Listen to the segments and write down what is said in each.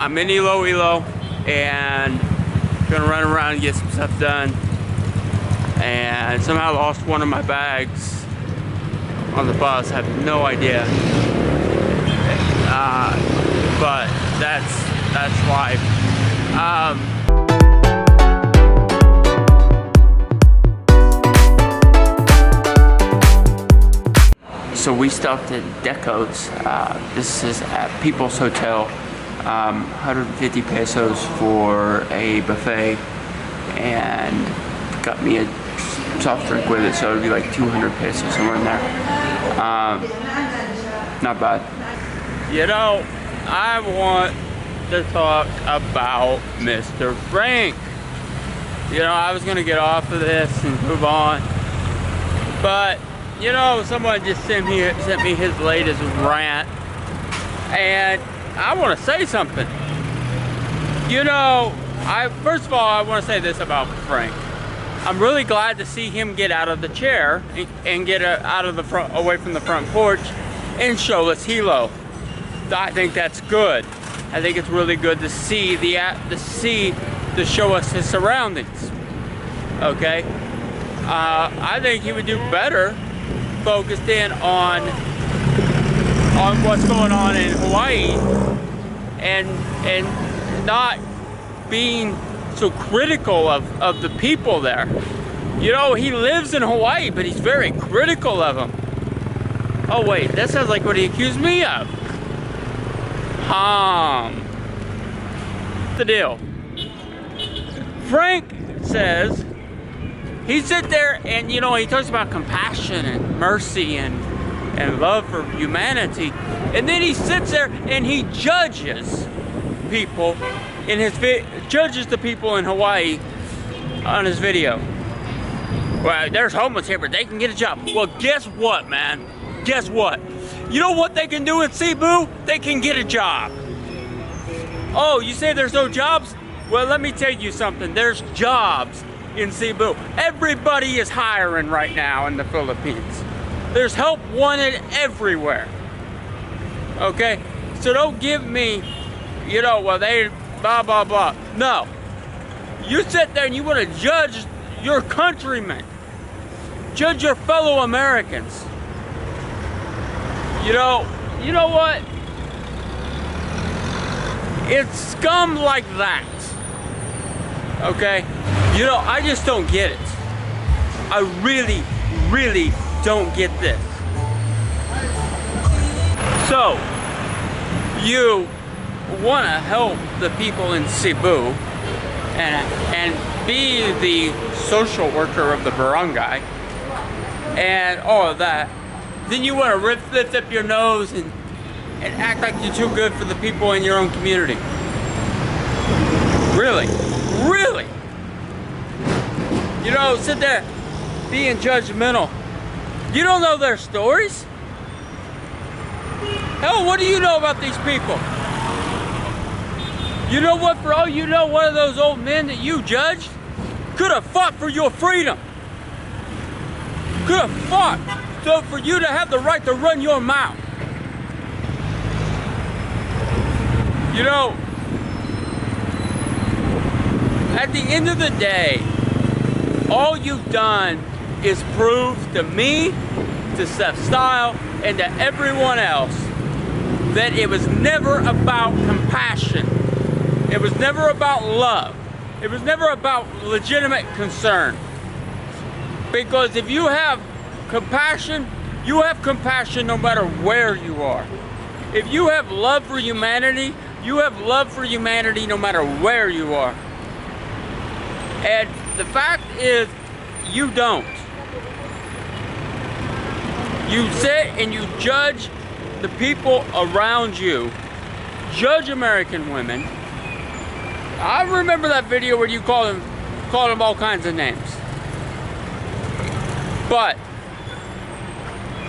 I'm in Hilo, and gonna run around and get some stuff done. And somehow lost one of my bags on the bus. I have no idea. But that's life. So we stopped at Deco's. This is at People's Hotel. 150 pesos for a buffet, and got me a soft drink with it, so it'd be like 200 pesos, somewhere in there. Not bad. You know, I want to talk about Mr. Frank. You know, I was gonna get off of this and move on, but you know, someone just sent me his latest rant, and I want to say something. You know, first of all, I want to say this about Frank. I'm really glad to see him get out of the chair and get out of the front, away from the front porch, and show us Hilo. I think that's good. I think it's really good to see to show us his surroundings. Okay, I think he would do better focused in on what's going on in Hawaii, and not being so critical of the people there. You know, he lives in Hawaii, but he's very critical of them. Oh wait, that sounds like what he accused me of. The deal. Frank says he sits there and, you know, he talks about compassion and mercy and love for humanity, and then he sits there and he judges people in judges the people in Hawaii on his video. Well, there's homeless here, but they can get a job. Well, guess what, man? Guess what? You know what they can do in Cebu? They can get a job. Oh, you say there's no jobs? Well, let me tell you something. There's jobs in Cebu. Everybody is hiring right now in the Philippines. There's help wanted everywhere. Okay? So don't give me, you know, well, they blah, blah, blah. No. You sit there and you want to judge your countrymen. Judge your fellow Americans. You know what? It's scum like that. Okay? You know, I just don't get it. I really, really don't get this. So, you want to help the people in Cebu and be the social worker of the barangay and all of that. Then you want to lift up your nose and act like you're too good for the people in your own community. Really? Really? You know, sit there being judgmental. You don't know their stories? Hell, what do you know about these people? You know what, for all you know, one of those old men that you judged could have fought for your freedom. Could have fought so for you to have the right to run your mouth. You know, at the end of the day, all you've done is prove to me, to Seth Style, and to everyone else that it was never about compassion. It was never about love. It was never about legitimate concern. Because if you have compassion no matter where you are. If you have love for humanity, you have love for humanity no matter where you are. And the fact is, you don't. You sit and you judge the people around you. Judge American women. I remember that video where you called them all kinds of names. But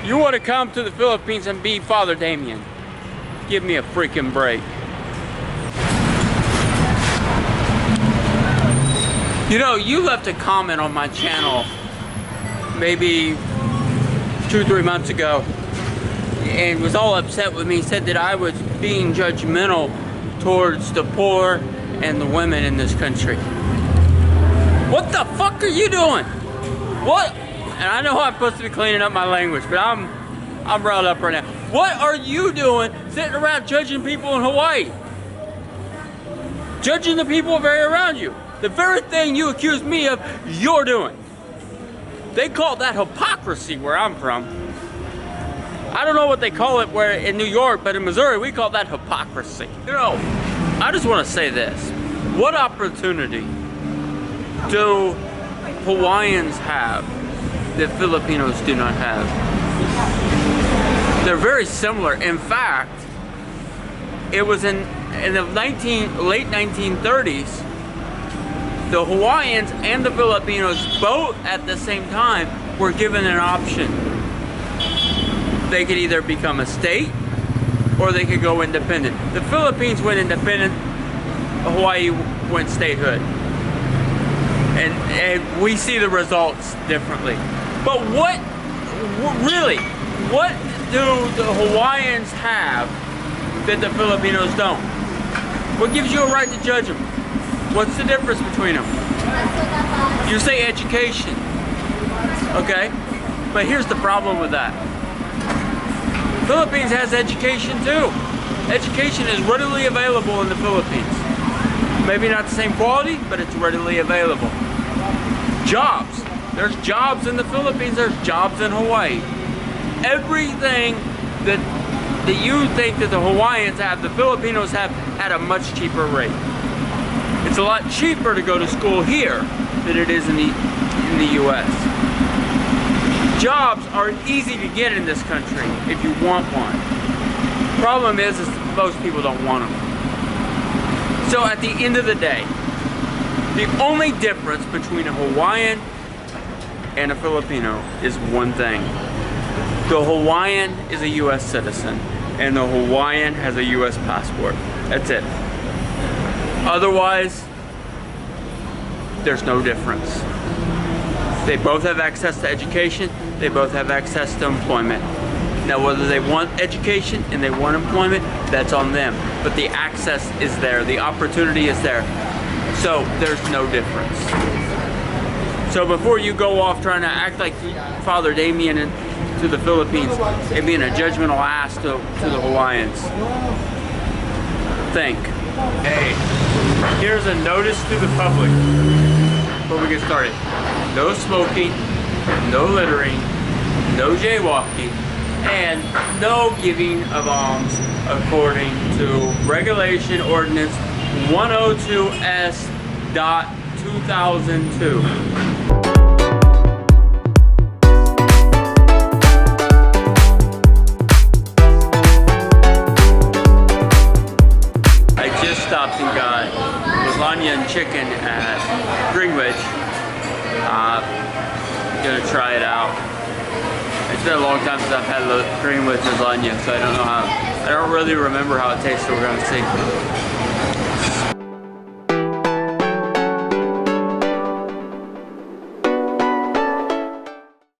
you want to come to the Philippines and be Father Damien. Give me a freaking break. You know, you left a comment on my channel maybe 2-3 months ago and was all upset with me, said that I was being judgmental towards the poor and the women in this country. What the fuck are you doing? What? And I know I'm supposed to be cleaning up my language, but I'm riled up right now. What are you doing sitting around judging people in Hawaii? Judging the people very around you. The very thing you accuse me of, you're doing. They call that hypocrisy where I'm from. I don't know what they call it where in New York, but in Missouri we call that hypocrisy. You know, I just want to say this. What opportunity do Hawaiians have that Filipinos do not have? They're very similar. In fact, it was in the late 1930s, the Hawaiians and the Filipinos both at the same time were given an option. They could either become a state or they could go independent. The Philippines went independent, Hawaii went statehood. And we see the results differently. But what do the Hawaiians have that the Filipinos don't? What gives you a right to judge them? What's the difference between them? You say education, okay? But here's the problem with that. Philippines has education too. Education is readily available in the Philippines. Maybe not the same quality, but it's readily available. Jobs. There's jobs in the Philippines, there's jobs in Hawaii. Everything that you think that the Hawaiians have, the Filipinos have at a much cheaper rate. It's a lot cheaper to go to school here than it is in the US. Jobs are easy to get in this country if you want one. Problem is most people don't want them. So at the end of the day, the only difference between a Hawaiian and a Filipino is one thing. The Hawaiian is a US citizen and the Hawaiian has a US passport. That's it. Otherwise, there's no difference. They both have access to education, they both have access to employment. Now whether they want education and they want employment, that's on them. But the access is there, the opportunity is there. So there's no difference. So before you go off trying to act like Father Damien to the Philippines and being a judgmental ass to the Hawaiians, think. Hey, here's a notice to the public before we get started. No smoking, no littering, no jaywalking, and no giving of alms according to Regulation Ordinance 102S.2002. Stopped and got lasagna and chicken at Greenwich. Gonna try it out. It's been a long time since I've had Greenwich lasagna, so I don't really remember how it tastes, so we're gonna see.